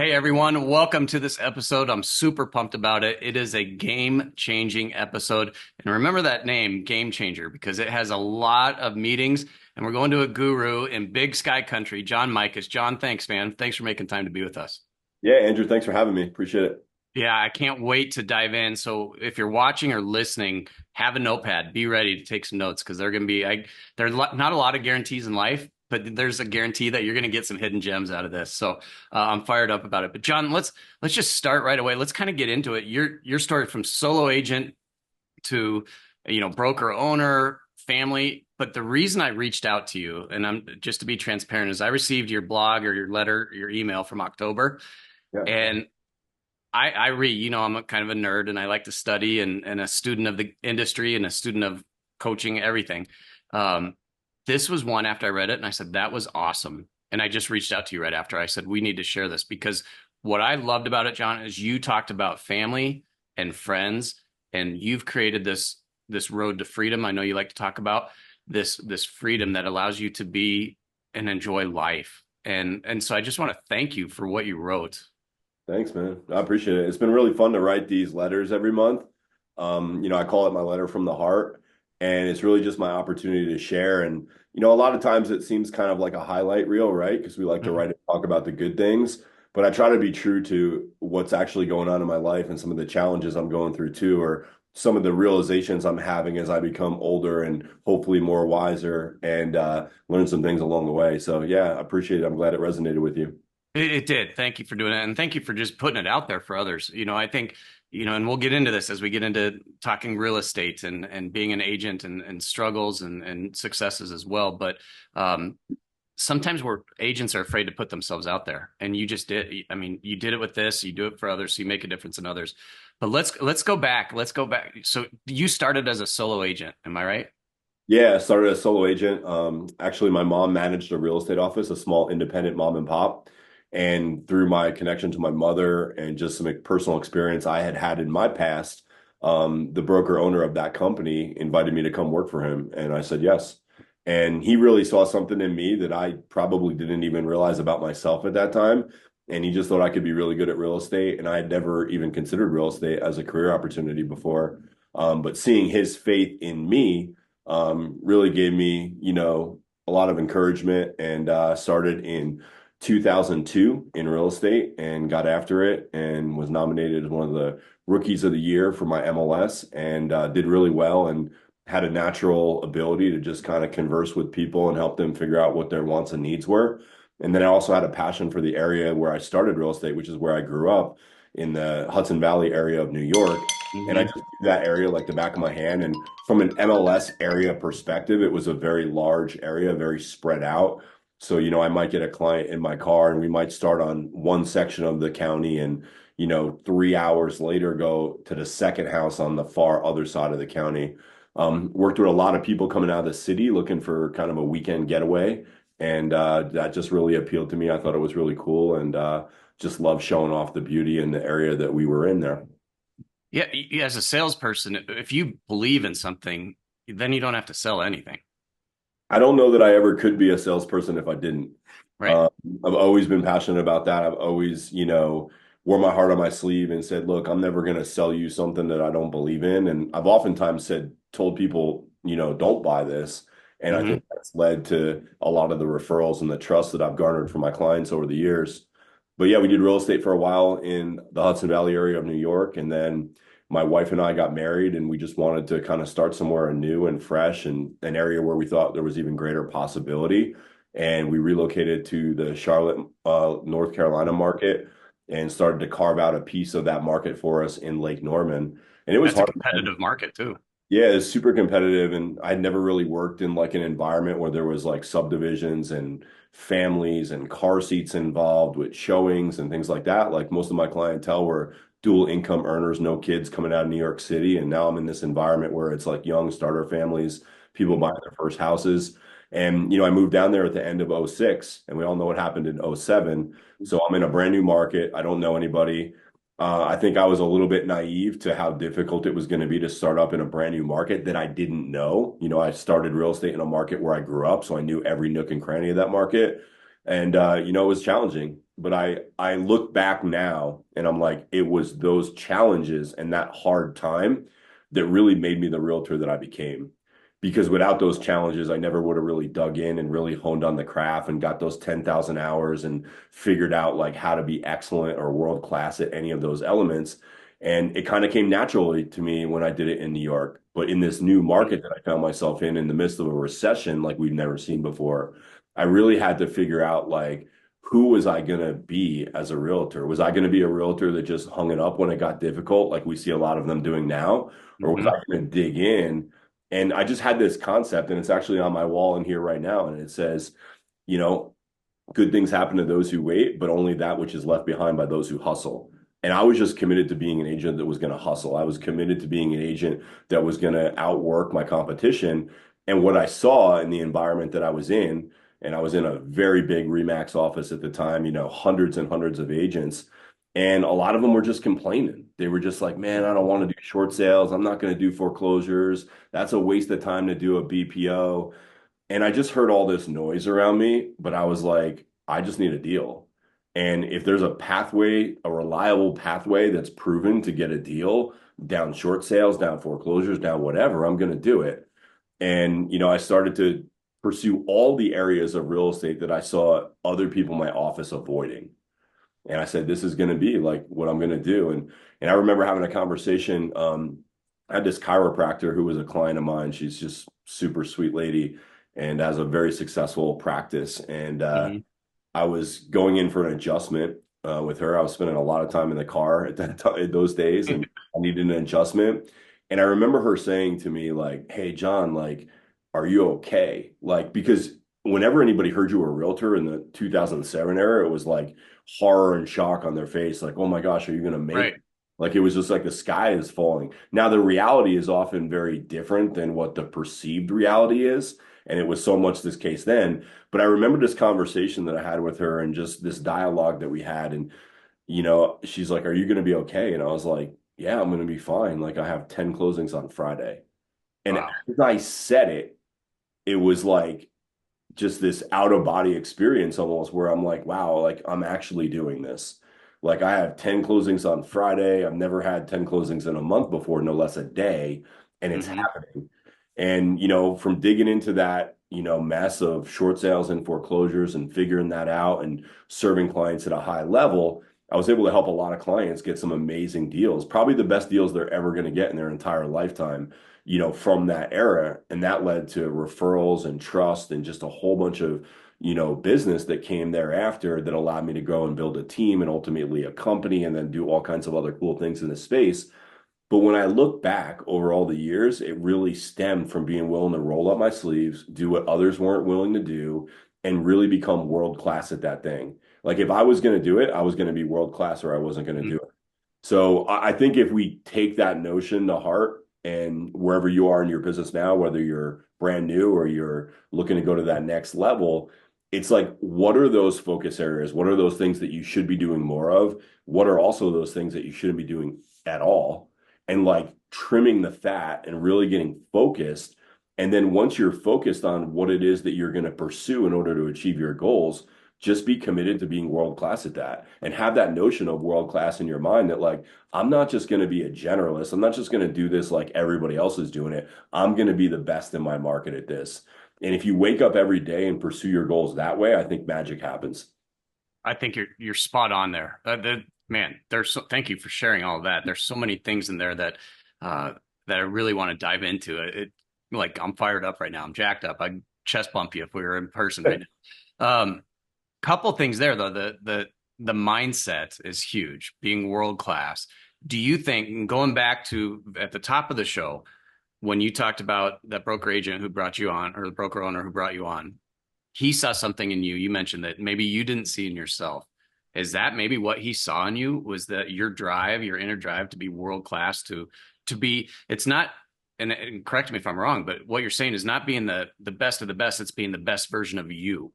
Hey everyone, welcome to this episode. I'm super pumped about it. It is a game-changing episode. And remember that name, Game Changer, because it has a lot of meetings. And we're going to a guru in Big Sky Country, John Mikesh. John, thanks, man. Thanks for making time to be with us. Yeah, Andrew, thanks for having me. Appreciate it. Yeah, I can't wait to dive in. So if you're watching or listening, have a notepad. Be ready to take some notes because they're going to be, not a lot of guarantees in life, but there's a guarantee that you're going to get some hidden gems out of this. So I'm fired up about it. But John, let's just start right away. Let's kind of get into it. Your story from solo agent to, broker owner, family. But the reason I reached out to you, and I'm just to be transparent, is I received your blog or your letter, your email from October. Yeah. And I read, I'm a kind of a nerd and I like to study and a student of the industry and a student of coaching, everything. Um, this was one after I read it and I said, that was awesome. And I just reached out to you right after. I said, we need to share this because what I loved about it, John, is you talked about family and friends and you've created this road to freedom. I know you like to talk about this freedom that allows you to be and enjoy life. And so I just want to thank you for what you wrote. Thanks, man. I appreciate it. It's been really fun to write these letters every month. I call it my letter from the heart, and it's really just my opportunity to share. And, a lot of times it seems kind of like a highlight reel, right? Because we like to write and talk about the good things, but I try to be true to what's actually going on in my life and some of the challenges I'm going through too, or some of the realizations I'm having as I become older and hopefully more wiser and learn some things along the way. So yeah, I appreciate it. I'm glad it resonated with you. It did. Thank you for doing that. And thank you for just putting it out there for others. I think, and we'll get into this as we get into talking real estate and being an agent and struggles and successes as well. But sometimes we're agents are afraid to put themselves out there. And you just did. I mean, you did it with this, you do it for others, so you make a difference in others. But let's go back. Let's go back. So you started as a solo agent, am I right? Yeah, I started as a solo agent. Actually, my mom managed a real estate office, a small independent mom and pop. And through my connection to my mother and just some personal experience I had had in my past, the broker owner of that company invited me to come work for him. And I said yes. And he really saw something in me that I probably didn't even realize about myself at that time. And he just thought I could be really good at real estate. And I had never even considered real estate as a career opportunity before. But seeing his faith in me, really gave me, a lot of encouragement and started in 2002 in real estate and got after it and was nominated as one of the rookies of the year for my MLS and did really well and had a natural ability to just kind of converse with people and help them figure out what their wants and needs were. And then I also had a passion for the area where I started real estate, which is where I grew up in the Hudson Valley area of New York. And I Hmm. just knew that area like the back of my hand. And from an MLS area perspective, it was a very large area, very spread out. So, I might get a client in my car and we might start on one section of the county and, 3 hours later go to the second house on the far other side of the county. Worked with a lot of people coming out of the city looking for kind of a weekend getaway. And that just really appealed to me. I thought it was really cool and just love showing off the beauty in the area that we were in there. Yeah, as a salesperson, if you believe in something, then you don't have to sell anything, I don't know that I ever could be a salesperson if I didn't. right? Um, I've always been passionate about that. I've always, wore my heart on my sleeve and said, look, I'm never going to sell you something that I don't believe in. And I've oftentimes told people, don't buy this. And I Hmm. think that's led to a lot of the referrals and the trust that I've garnered from my clients over the years. But yeah, we did real estate for a while in the Hudson Valley area of New York. And then my wife and I got married and we just wanted to kind of start somewhere new and fresh and an area where we thought there was even greater possibility. And we relocated to the Charlotte, North Carolina market and started to carve out a piece of that market for us in Lake Norman. And it was That's a hard. competitive market too. Yeah, it's super competitive, and I'd never really worked in like an environment where there was like subdivisions and families and car seats involved with showings and things like that. Like most of my clientele were dual income earners, no kids coming out of New York City, and now I'm in this environment where it's like young starter families, people buying their first houses. And I moved down there at the end of '06, and we all know what happened in '07. So I'm in a brand new market. I don't know anybody. I think I was a little bit naive to how difficult it was going to be to start up in a brand new market that I didn't know. I started real estate in a market where I grew up, so I knew every nook and cranny of that market. And, it was challenging. but I look back now and I'm like, it was those challenges and that hard time that really made me the realtor that I became. Because without those challenges, I never would have really dug in and really honed on the craft and got those 10,000 hours and figured out like how to be excellent or world class at any of those elements. And it kind of came naturally to me when I did it in New York. But in this new market that I found myself in the midst of a recession like we've never seen before, I really had to figure out like, who was I going to be as a realtor? Was I going to be a realtor that just hung it up when it got difficult, like we see a lot of them doing now? Or was Hmm. I going to dig in? And I just had this concept, and it's actually on my wall in here right now. And it says, you know, good things happen to those who wait, but only that which is left behind by those who hustle. And I was just committed to being an agent that was going to hustle. I was committed to being an agent that was going to outwork my competition. And what I saw in the environment that I was in, and I was in a very big Remax office at the time, hundreds and hundreds of agents. And a lot of them were just complaining. They were just like, man, I don't want to do short sales. I'm not going to do foreclosures. That's a waste of time to do a BPO. And I just heard all this noise around me, but I was like, I just need a deal. And if there's a pathway, a reliable pathway that's proven to get a deal down short sales, down foreclosures, down whatever, I'm going to do it. And, I started to pursue all the areas of real estate that I saw other people in my office avoiding. And I said, this is going to be like what I'm going to do. And I remember having a conversation. I had this chiropractor who was a client of mine. She's just super sweet lady and has a very successful practice. And Hmm. I was going in for an adjustment with her. I was spending a lot of time in the car at that time, those days, and I needed an adjustment. And I remember her saying to me, like, "Hey, John, like, are you okay?" Like, because whenever anybody heard you were a realtor in the 2007 era, it was like horror and shock on their face, like, "Oh my gosh, are you going to make it?" Right. Like it was just like the sky is falling. Now the reality is often very different than what the perceived reality is, and it was so much this case then. But I remember this conversation that I had with her and just this dialogue that we had. And, she's like, are you going to be okay? And I was like, yeah, I'm going to be fine. Like, I have 10 closings on Friday. And Wow. as I said it, it was like just this out of body experience almost where I'm like, wow, like I'm actually doing this. Like, I have 10 closings on Friday. I've never had 10 closings in a month before, no less a day. And it's Hmm. happening. And, from digging into that, mess of short sales and foreclosures and figuring that out and serving clients at a high level, I was able to help a lot of clients get some amazing deals, probably the best deals they're ever going to get in their entire lifetime, from that era. And that led to referrals and trust and just a whole bunch of, business that came thereafter that allowed me to go and build a team and ultimately a company and then do all kinds of other cool things in the space. But when I look back over all the years, it really stemmed from being willing to roll up my sleeves, do what others weren't willing to do, and really become world class at that thing. Like if I was going to do it, I was going to be world class or I wasn't going to do it. So I think if we take that notion to heart and wherever you are in your business now, whether you're brand new or you're looking to go to that next level, it's like, what are those focus areas? What are those things that you should be doing more of? What are also those things that you shouldn't be doing at all? And like trimming the fat and really getting focused. And then once you're focused on what it is that you're going to pursue in order to achieve your goals, just be committed to being world class at that and have that notion of world class in your mind that like I'm not just going to be a generalist. I'm not just going to do this like everybody else is doing it. I'm going to be the best in my market at this. And if you wake up every day and pursue your goals that way, I think magic happens. I think you're spot on there. Man, thank you for sharing all of that. There's so many things in there uh, that I really want to dive into. Like I'm fired up right now. I'm jacked up. I'd chest bump you if we were in person right now. Couple things there though. The mindset is huge. Being world class. Do you think going back to at the top of the show when you talked about that broker agent who brought you on or the broker owner who brought you on? He saw something in you. You mentioned that maybe you didn't see in yourself. Is that maybe what he saw in you was that your drive, your inner drive to be world class, to be it's not and correct me if I'm wrong, but what you're saying is not being the best of the best, it's being the best version of you.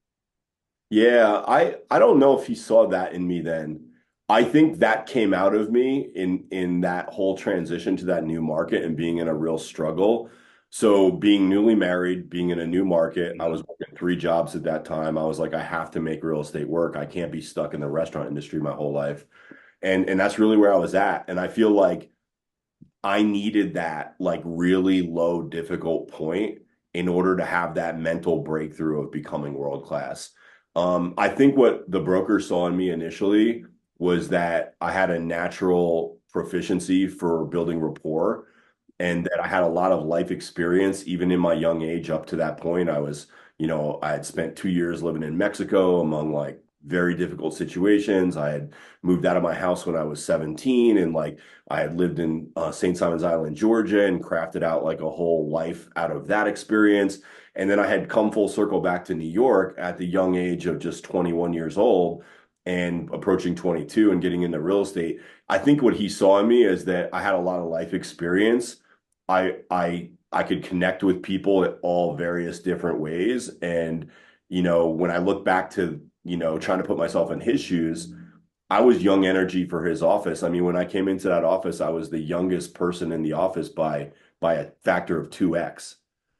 Yeah, I don't know if he saw that in me then. I think that came out of me in that whole transition to that new market and being in a real struggle. So being newly married, being in a new market, I Mhm. was working 3 jobs at that time. I was like, I have to make real estate work. I can't be stuck in the restaurant industry my whole life. And that's really where I was at. And I feel like I needed that like really low difficult point in order to have that mental breakthrough of becoming world class. I think what the broker saw in me initially was that I had a natural proficiency for building rapport and that I had a lot of life experience, even in my young age up to that point. I had spent 2 years living in Mexico among like very difficult situations. I had moved out of my house when I was 17 and like I had lived in St. Simon's Island, Georgia, and crafted out like a whole life out of that experience. And then I had come full circle back to New York at the young age of just 21 years old and approaching 22 and getting into real estate. I think what he saw in me is that I had a lot of life experience. I could connect with people at all various different ways. And, when I look back to, trying to put myself in his shoes, I was young energy for his office. I mean, when I came into that office, I was the youngest person in the office by a factor of 2x.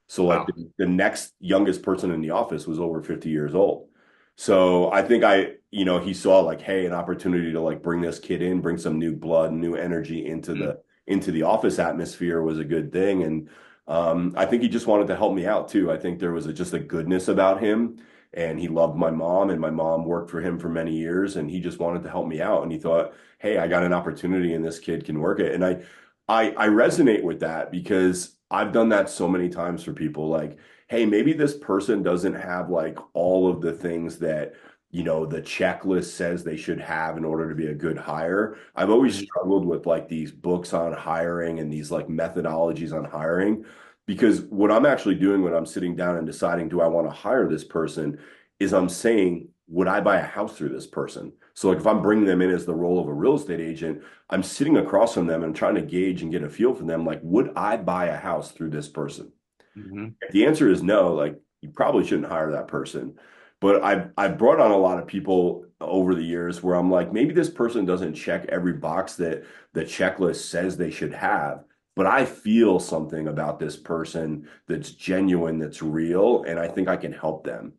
So like Wow. the next youngest person in the office was over 50 years old. So I think he saw like, hey, an opportunity to like bring this kid in, bring some new blood, new energy Mm. into the office atmosphere was a good thing. And I think he just wanted to help me out too. I think there was just a goodness about him and he loved my mom and my mom worked for him for many years and he just wanted to help me out and he thought, hey, I got an opportunity and this kid can work it. And I resonate with that because I've done that so many times for people like, hey, maybe this person doesn't have like all of the things that the checklist says they should have in order to be a good hire. I've always Mhm. struggled with like these books on hiring and these like methodologies on hiring because what I'm actually doing when I'm sitting down and deciding, do I want to hire this person, is I'm saying, would I buy a house through this person? So, like, if I'm bringing them in as the role of a real estate agent, I'm sitting across from them and trying to gauge and get a feel from them, like, would I buy a house through this person? Mhm. If the answer is no, like, you probably shouldn't hire that person. But I've brought on a lot of people over the years where I'm like, maybe this person doesn't check every box that the checklist says they should have, but I feel something about this person that's genuine, that's real, and I think I can help them.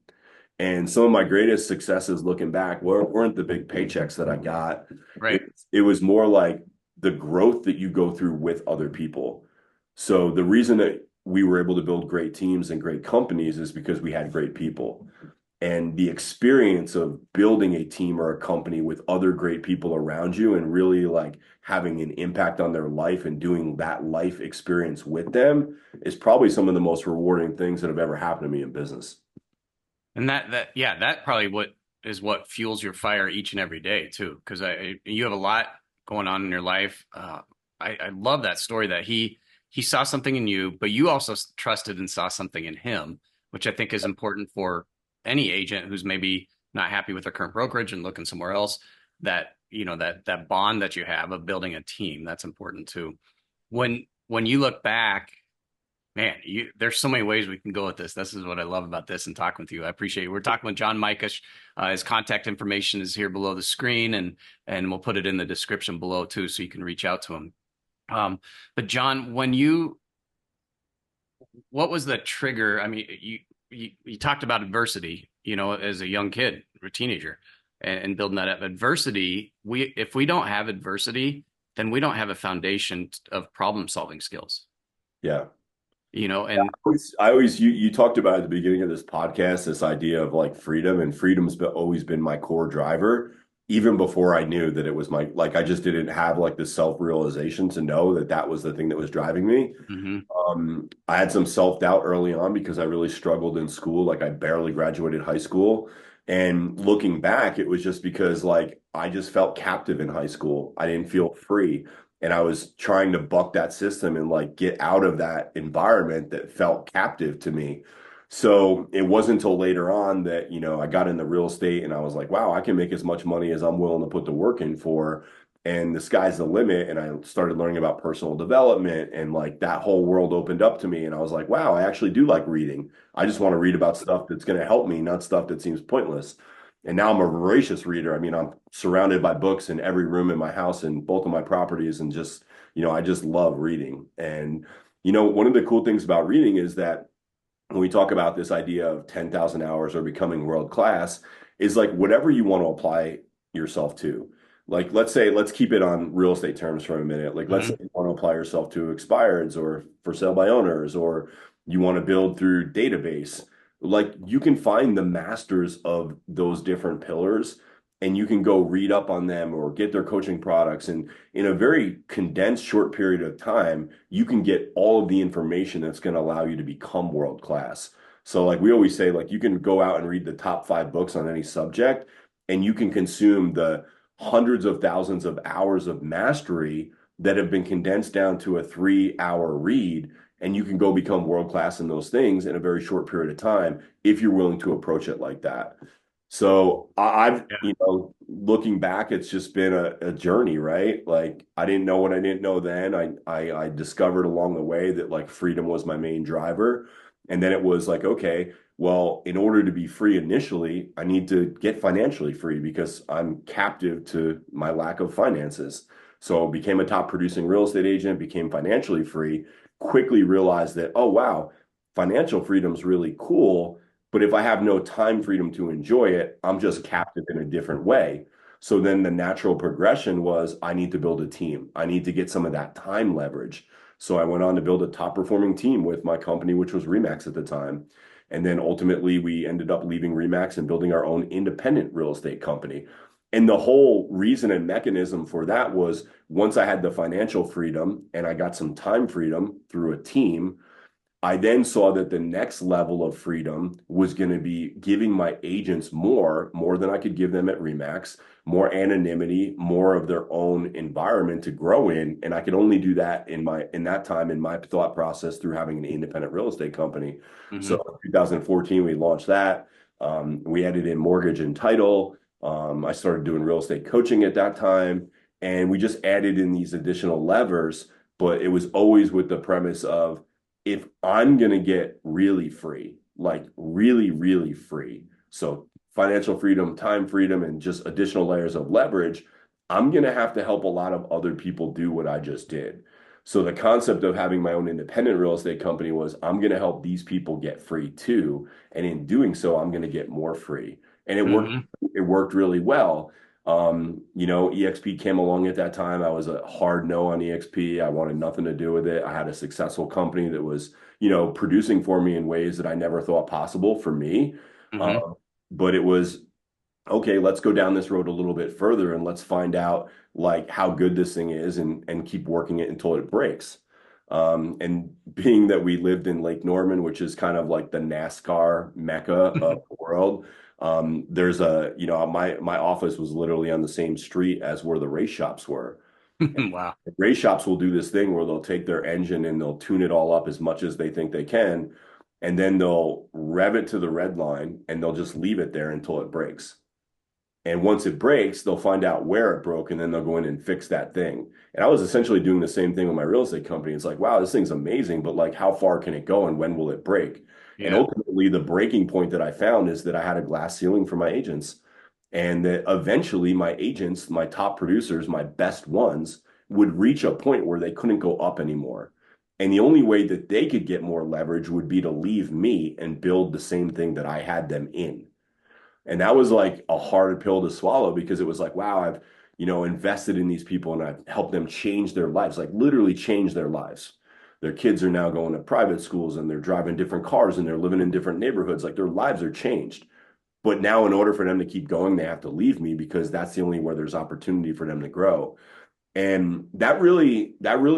And some of my greatest successes looking back weren't the big paychecks that I got. It, Right. it was more like the growth that you go through with other people. So the reason that we were able to build great teams and great companies is because we had great people. And the experience of building a team or a company with other great people around you and really like having an impact on their life and doing that life experience with them is probably some of the most rewarding things that have ever happened to me in business. And yeah, that probably what fuels your fire each and every day too. Because you have a lot going on in your life. I love that story that he saw something in you, but you also trusted and saw something in him, which I think is important for any agent who's maybe not happy with their current brokerage and looking somewhere else. That that bond that you have of building a team, that's important too. When you look back, man, there's so many ways we can go with this. This is what I love about this and talking with you. I appreciate you. We're talking with John Mikesh. His contact information is here below the screen, and we'll put it in the description below too, so you can reach out to him. But John, what was the trigger? I mean, you talked about adversity, as a young kid or teenager, and building that up. Adversity, if we don't have adversity, then we don't have a foundation of problem solving skills. Yeah. And You talked about at the beginning of this podcast this idea of like freedom, and always been my core driver, even before I knew that it was like I just didn't have like the self-realization to know that that was the thing that was driving me. mhm. I had some self-doubt early on because I really struggled in school. Like I barely graduated high school. And looking back, it was just because like I just felt captive in high school. I didn't feel free. And I was trying to buck that system and like get out of that environment that felt captive to me. So it wasn't until later on that, I got into real estate and I was like, wow, I can make as much money as I'm willing to put the work in for and the sky's the limit. And I started learning about personal development and like that whole world opened up to me. And I was like, wow, I actually do like reading. I just want to read about stuff that's going to help me, not stuff that seems pointless. And now I'm a voracious reader. I mean, I'm surrounded by books in every room in my house and both of my properties. And just, I just love reading. And One of the cool things about reading is that when we talk about this idea of 10,000 hours or becoming world class, is like whatever you want to apply yourself to. Like, let's say, let's keep it on real estate terms for a minute. Like, let's say Hmm. you want to apply yourself to expireds or for sale by owners, or you want to build through database. Like, you can find the masters of those different pillars and you can go read up on them or get their coaching products. And in a very condensed, short period of time, you can get all of the information that's going to allow you to become world class. So, like we always say, like you can go out and read the top 5 books on any subject, and you can consume the hundreds of thousands of hours of mastery that have been condensed down to a 3 hour read. And you can go become world class in those things in a very short period of time if you're willing to approach it like that. So I've, Yeah. looking back, it's just been a journey, right? Like I didn't know what I didn't know then. I discovered along the way that like freedom was my main driver. And then it was like, okay, well, in order to be free initially, I need to get financially free because I'm captive to my lack of finances. So became a top producing real estate agent, became financially free, quickly realized that, oh wow, financial freedom's really cool, but if I have no time freedom to enjoy it, I'm just captive in a different way. So then the natural progression was I need to build a team. I need to get some of that time leverage. So I went on to build a top performing team with my company, which was Remax at the time. And then ultimately we ended up leaving Remax and building our own independent real estate company. And the whole reason and mechanism for that was once I had the financial freedom and I got some time freedom through a team, I then saw that the next level of freedom was going to be giving my agents more than I could give them at Remax, more anonymity, more of their own environment to grow in. And I could only do that in that time in my thought process through having an independent real estate company. So Hmm. in 2014, we launched that. We added in mortgage and title. I started doing real estate coaching at that time. And we just added in these additional levers, but it was always with the premise of if I'm going to get really free, like really, really free, so financial freedom, time freedom, and just additional layers of leverage, I'm going to have to help a lot of other people do what I just did. So the concept of having my own independent real estate company was I'm going to help these people get free too. And in doing so, I'm going to get more free. And Hmm. it worked really well. eXp came along at that time. I was a hard no on eXp. I wanted nothing to do with it. I had a successful company that was, producing for me in ways that I never thought possible for me. Hmm. Um, but it was okay, let's go down this road a little bit further and let's find out like how good this thing is and keep working it until it breaks. And being that we lived in Lake Norman, which is kind of like the NASCAR mecca of the world, there's my office was literally on the same street as where the race shops were. Wow. Race shops will do this thing where they'll take their engine and they'll tune it all up as much as they think they can, and then they'll rev it to the red line and they'll just leave it there until it breaks. And once it breaks, they'll find out where it broke and then they'll go in and fix that thing. And I was essentially doing the same thing with my real estate company. It's like, wow, this thing's amazing, but like, how far can it go and when will it break? And Yeah. ultimately, the breaking point that I found is that I had a glass ceiling for my agents. And that eventually, my agents, my top producers, my best ones, would reach a point where they couldn't go up anymore. And the only way that they could get more leverage would be to leave me and build the same thing that I had them in. And that was like a hard pill to swallow because it was like, wow, I've, invested in these people and I've helped them change their lives, like literally change their lives. Their kids are now going to private schools and they're driving different cars and they're living in different neighborhoods. Like their lives are changed. But now, in order for them to keep going, they have to leave me because that's the only where there's opportunity for them to grow. And that really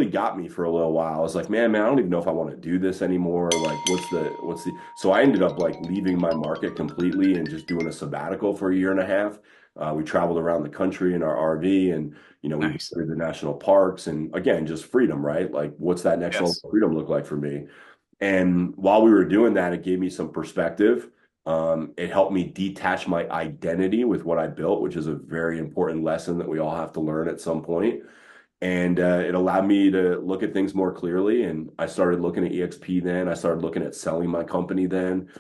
got me for a little while. I was like, man, I don't even know if I want to do this anymore. Like, what's the so I ended up like leaving my market completely and just doing a sabbatical for a year and a half. We traveled around the country in our RV and we Nice. visited the national parks and again, just freedom, right? Like, what's that next level Yes. of freedom look like for me? And while we were doing that, it gave me some perspective. It helped me detach my identity with what I built, which is a very important lesson that we all have to learn at some point. And it allowed me to look at things more clearly. And I started looking at eXp then. I started looking at selling my company then.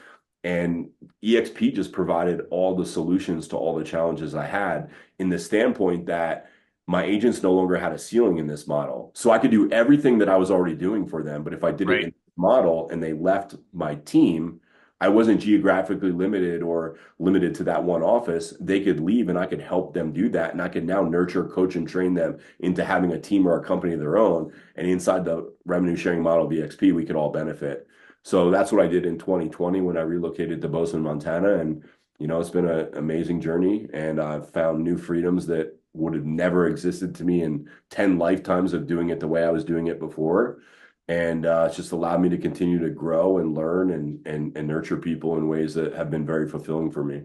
And eXp just provided all the solutions to all the challenges I had in the standpoint that my agents no longer had a ceiling in this model. So I could do everything that I was already doing for them. But if I did it in Right. this model and they left my team, I wasn't geographically limited or limited to that one office. They could leave and I could help them do that. And I could now nurture, coach, and train them into having a team or a company of their own. And inside the revenue sharing model of eXp, we could all benefit. So that's what I did in 2020 when I relocated to Bozeman, Montana. And, it's been an amazing journey. And I've found new freedoms that would have never existed to me in 10 lifetimes of doing it the way I was doing it before. And it's just allowed me to continue to grow and learn and nurture people in ways that have been very fulfilling for me.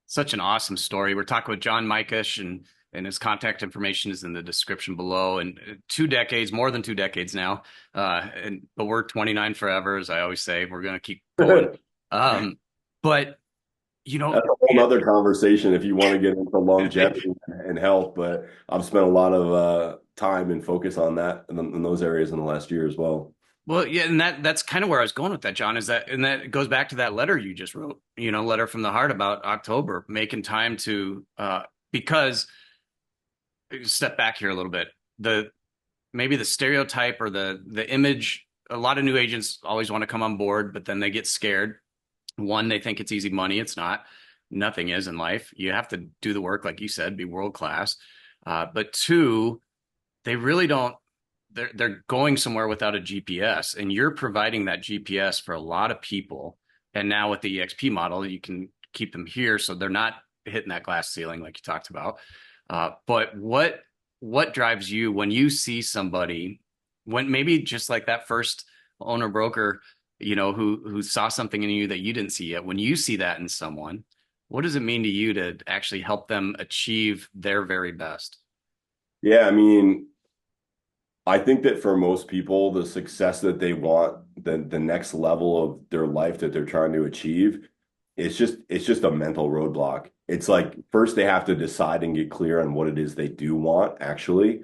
Such an awesome story. We're talking with John Mikesh, and his contact information is in the description below. And 2 decades, more than 2 decades now. But we're 29 forever, as I always say. We're going to keep going. Um, but you know, That's a whole nother conversation if you want to get into longevity and health, but I've spent a lot of time and focus on that in those areas in the last year as well. well, yeah, and that's kind of where I was going with that, John, is that, and that goes back to that letter you just wrote, letter from the heart about October, making time to, because step back here a little bit, the maybe the stereotype or the image, a lot of new agents always want to come on board, but then they get scared. One, they think it's easy money. It's not. Nothing is in life. You have to do the work, like you said, be world class. But two, they really don't. They're going somewhere without a GPS, and you're providing that GPS for a lot of people. And now with the EXP model, you can keep them here, so they're not hitting that glass ceiling like you talked about. But what drives you when you see somebody, when maybe just like that first owner broker, who saw something in you that you didn't see yet, when you see that in someone, what does it mean to you to actually help them achieve their very best? Yeah, I mean, I think that for most people, the success that they want, the next level of their life that they're trying to achieve, it's just a mental roadblock. It's like first they have to decide and get clear on what it is they do want actually.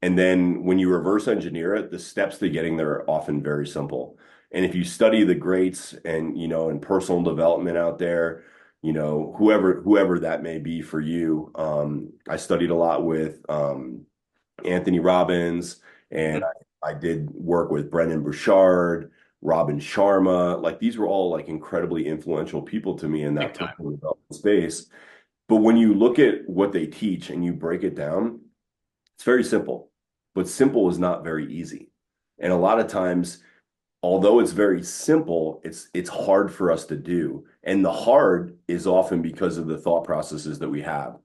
And then when you reverse engineer it, the steps to getting there are often very simple. And if you study the greats and and personal development out there, whoever that may be for you. I studied a lot with Anthony Robbins, and Hmm. I did work with Brendan Burchard, Robin Sharma. Like these were all like incredibly influential people to me in Big that time. personal development space. But when you look at what they teach and you break it down, it's very simple, but simple is not very easy. And a lot of times, although it's very simple, it's hard for us to do. And the hard is often because of the thought processes that we have.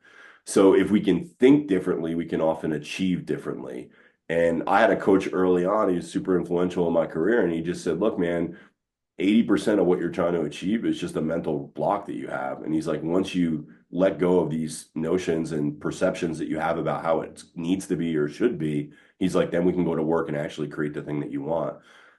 So if we can think differently, we can often achieve differently. And I had a coach early on, he was super influential in my career, and he just said, look, man, 80% of what you're trying to achieve is just a mental block that you have. And he's like, once you let go of these notions and perceptions that you have about how it needs to be or should be, he's like, then we can go to work and actually create the thing that you want.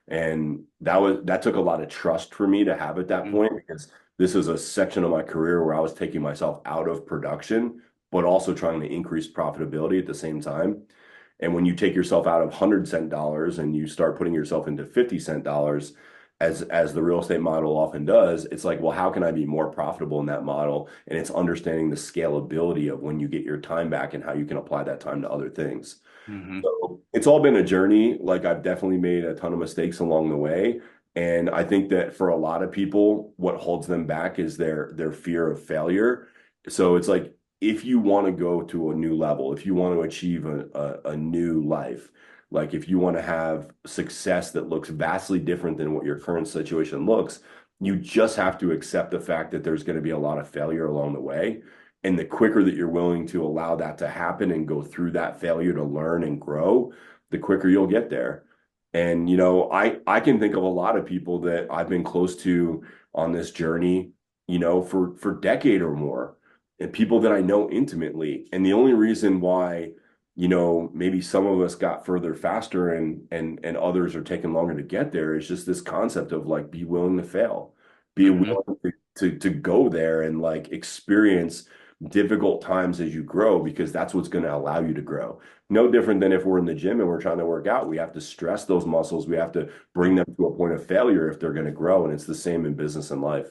And that took a lot of trust for me to have at that Mhm. point because this is a section of my career where I was taking myself out of production, but also trying to increase profitability at the same time. And when you take yourself out of 100 cent dollars and you start putting yourself into 50 cent dollars, as the real estate model often does, it's like, well, how can I be more profitable in that model? And it's understanding the scalability of when you get your time back and how you can apply that time to other things. Mhm. So it's all been a journey. Like I've definitely made a ton of mistakes along the way. And I think that for a lot of people, what holds them back is their fear of failure. So it's like if you want to go to a new level, if you want to achieve a new life, like if you want to have success that looks vastly different than what your current situation looks, you just have to accept the fact that there's going to be a lot of failure along the way. And the quicker that you're willing to allow that to happen and go through that failure to learn and grow, the quicker you'll get there. And I can think of a lot of people that I've been close to on this journey, for decade or more, and people that I know intimately. And the only reason why, maybe some of us got further faster and others are taking longer to get there is just this concept of like be willing to fail, be Mhm. willing to go there and like experience difficult times as you grow because that's what's going to allow you to grow. No different than if we're in the gym and we're trying to work out. We have to stress those muscles. We have to bring them to a point of failure if they're going to grow. And it's the same in business and life.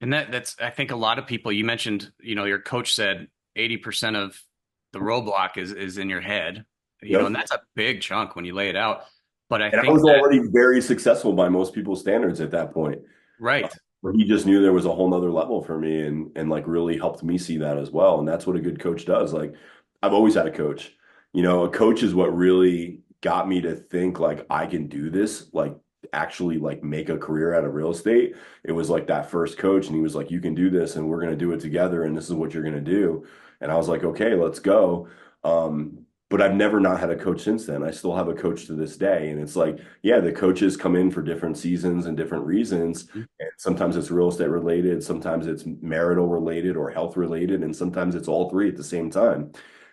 And that's, I think a lot of people, you mentioned, your coach said 80% of the roadblock is in your head, and Yep. that's a big chunk when you lay it out. But I And I think was that, already very successful by most people's standards at that point. right, But he just knew there was a whole nother level for me and like really helped me see that as well. And that's what a good coach does. Like I've always had a coach. A coach is what really got me to think like I can do this, like actually like make a career out of real estate. It was like that first coach and he was like, you can do this and we're gonna do it together and this is what you're gonna do. And I was like, okay, let's go. But I've never not had a coach since then. I still have a coach to this day. And it's like, yeah, the coaches come in for different seasons and different reasons. And sometimes it's real estate related, sometimes it's marital related or health related, and sometimes it's all three at the same time.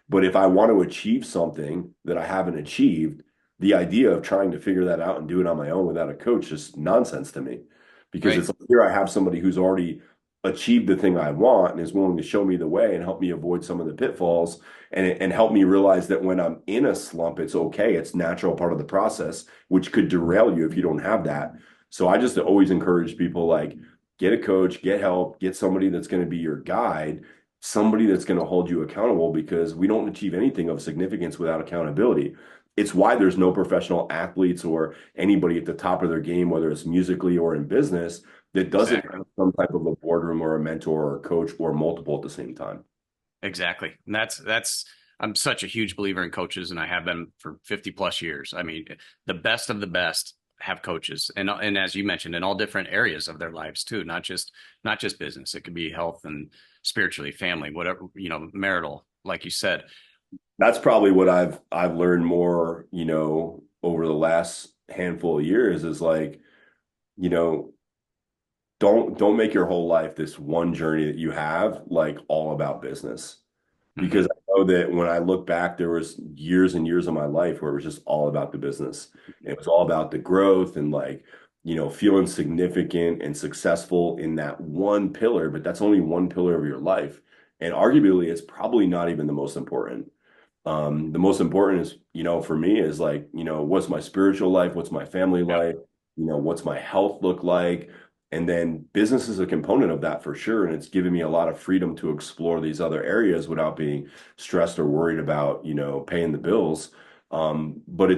But if I want to achieve something that I haven't achieved, the idea of trying to figure that out and do it on my own without a coach is nonsense to me. Because right, it's like here I have somebody who's already achieved the thing I want and is willing to show me the way and help me avoid some of the pitfalls and help me realize that when I'm in a slump, it's okay. It's natural part of the process, which could derail you if you don't have that. So I just always encourage people like get a coach, get help, get somebody that's going to be your guide, somebody that's going to hold you accountable because we don't achieve anything of significance without accountability. It's why there's no professional athletes or anybody at the top of their game, whether it's musically or in business, that doesn't exactly. have some type of a boardroom or a mentor or a coach or multiple at the same time. Exactly. And that's I'm such a huge believer in coaches and I have been for 50 plus years. I mean, the best of the best have coaches and as you mentioned in all different areas of their lives too, not just business. It could be health and spiritually, family, whatever, marital, like you said. That's probably what I've learned more, over the last handful of years is like, you know, don't make your whole life this one journey that you have like all about business. Hmm. Because I know that when I look back, there was years and years of my life where it was just all about the business. It was all about the growth and like, feeling significant and successful in that one pillar, but that's only one pillar of your life. And arguably, it's probably not even the most important. The most important is, for me is like, what's my spiritual life? What's my family Yep. life? What's my health look like? And then business is a component of that for sure. And it's given me a lot of freedom to explore these other areas without being stressed or worried about, paying the bills. But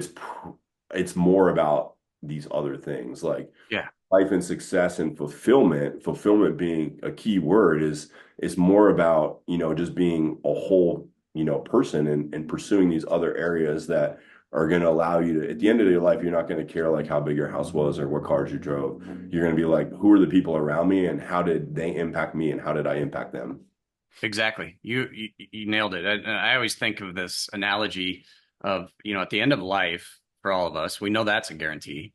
it's more about these other things like Yeah. life and success and fulfillment being a key word is more about just being a whole person and pursuing these other areas that are going to allow you to at the end of your life you're not going to care like how big your house was or what cars you drove. You're going to be like who are the people around me and how did they impact me and how did I impact them. Exactly. You nailed it. I always think of this analogy of, at the end of life for all of us, we know that's a guarantee.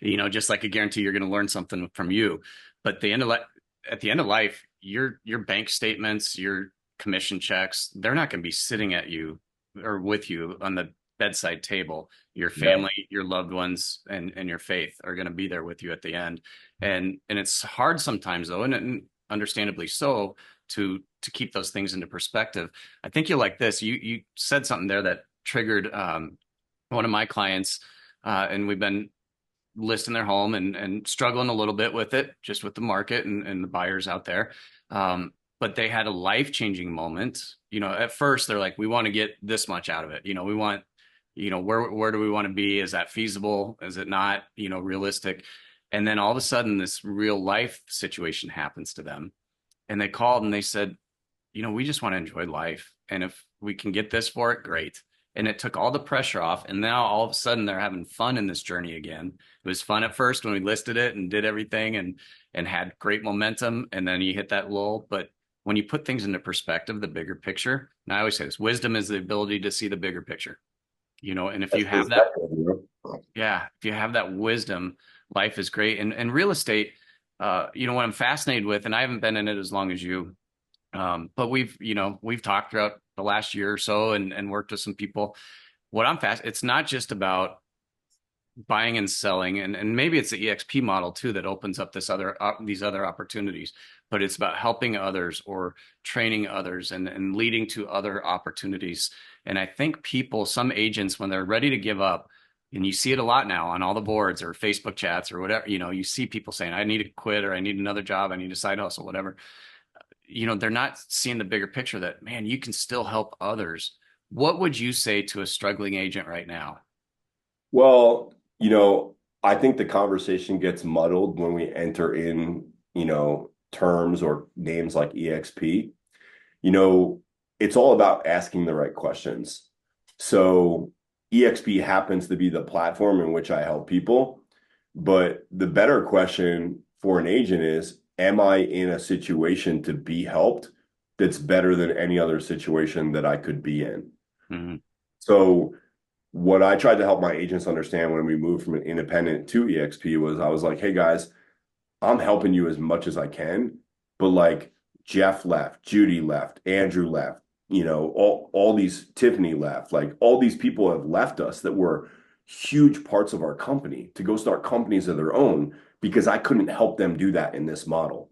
Just like a guarantee you're going to learn something from you. But at the end of life, your bank statements, your commission checks, they're not going to be sitting at you or with you on the bedside table. Your Yeah. family, your loved ones, and your faith are going to be there with you at the end. And it's hard sometimes though, and understandably so to keep those things into perspective. I think you'll like this. You said something there that triggered one of my clients, and we've been listing their home and struggling a little bit with it, just with the market and the buyers out there. But they had a life changing moment. At first they're like, we want to get this much out of it. We want, where do we want to be? Is that feasible? Is it not, realistic? And then all of a sudden, this real life situation happens to them and they called and they said, we just want to enjoy life. And if we can get this for it, great. And it took all the pressure off. And now all of a sudden they're having fun in this journey again. It was fun at first when we listed it and did everything and had great momentum. And then you hit that lull. But when you put things into perspective, the bigger picture, and I always say this, wisdom is the ability to see the bigger picture. And if you That's have that, perspective, yeah, if you have that wisdom, life is great. And real estate, what I'm fascinated with, and I haven't been in it as long as you, but we've talked throughout the last year or so and worked with some people. What I'm fast, it's not just about buying and selling, and maybe it's the EXP model too that opens up these other opportunities, but it's about helping others or training others and leading to other opportunities. And I think some agents, when they're ready to give up, and you see it a lot now on all the boards or Facebook chats or whatever, you see people saying, I need to quit or I need another job, I need a side hustle, whatever they're not seeing the bigger picture that, man, you can still help others. What would you say to a struggling agent right now? Well, I think the conversation gets muddled when we enter in, terms or names like eXp. You know, it's all about asking the right questions. So eXp happens to be the platform in which I help people. But the better question for an agent is, am I in a situation to be helped that's better than any other situation that I could be in? Hmm. So what I tried to help my agents understand when we moved from an independent to eXp was I was like, hey guys, I'm helping you as much as I can, but like Jeff left, Judy left, Andrew left, all these Tiffany left, like all these people have left us that were huge parts of our company to go start companies of their own because I couldn't help them do that in this model.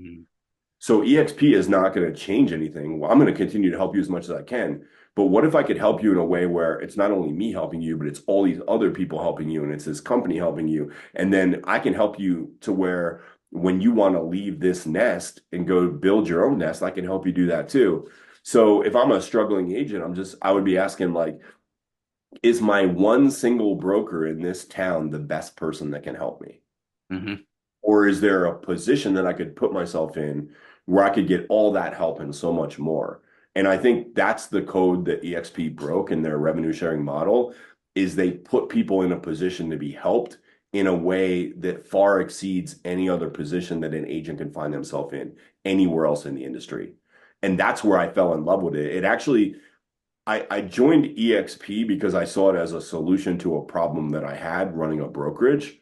So eXp is not going to change anything. Well, I'm going to continue to help you as much as I can. But what if I could help you in a way where it's not only me helping you, but it's all these other people helping you and it's this company helping you. And then I can help you to where when you want to leave this nest and go build your own nest, I can help you do that too. So if I'm a struggling agent, I would be asking like, is my one single broker in this town the best person that can help me? Hmm. Or is there a position that I could put myself in where I could get all that help and so much more? And I think that's the code that eXp broke in their revenue sharing model is they put people in a position to be helped in a way that far exceeds any other position that an agent can find themselves in anywhere else in the industry. And that's where I fell in love with it. It actually, I joined eXp because I saw it as a solution to a problem that I had running a brokerage,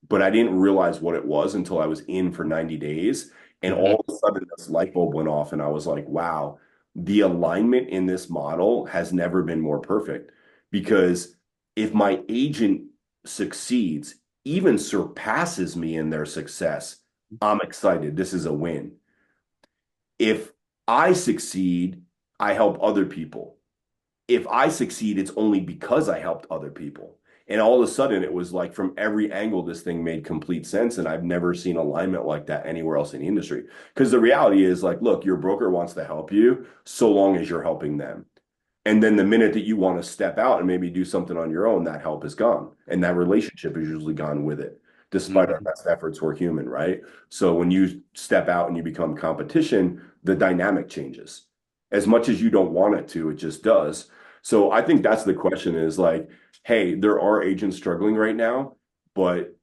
but I didn't realize what it was until I was in for 90 days. And all Hmm. of a sudden, this light bulb went off, and I was like, wow, the alignment in this model has never been more perfect. Because if my agent succeeds, even surpasses me in their success, I'm excited. This is a win. If I succeed, I help other people. If I succeed, it's only because I helped other people. And all of a sudden, it was like from every angle, this thing made complete sense. And I've never seen alignment like that anywhere else in the industry. Because the reality is, like, look, your broker wants to help you so long as you're helping them. And then the minute that you want to step out and maybe do something on your own, that help is gone. And that relationship is usually gone with it. Despite our Hmm. best efforts, we're human, right? So when you step out and you become competition, the dynamic changes. As much as you don't want it to, it just does. So I think that's the question is like, hey, there are agents struggling right now, but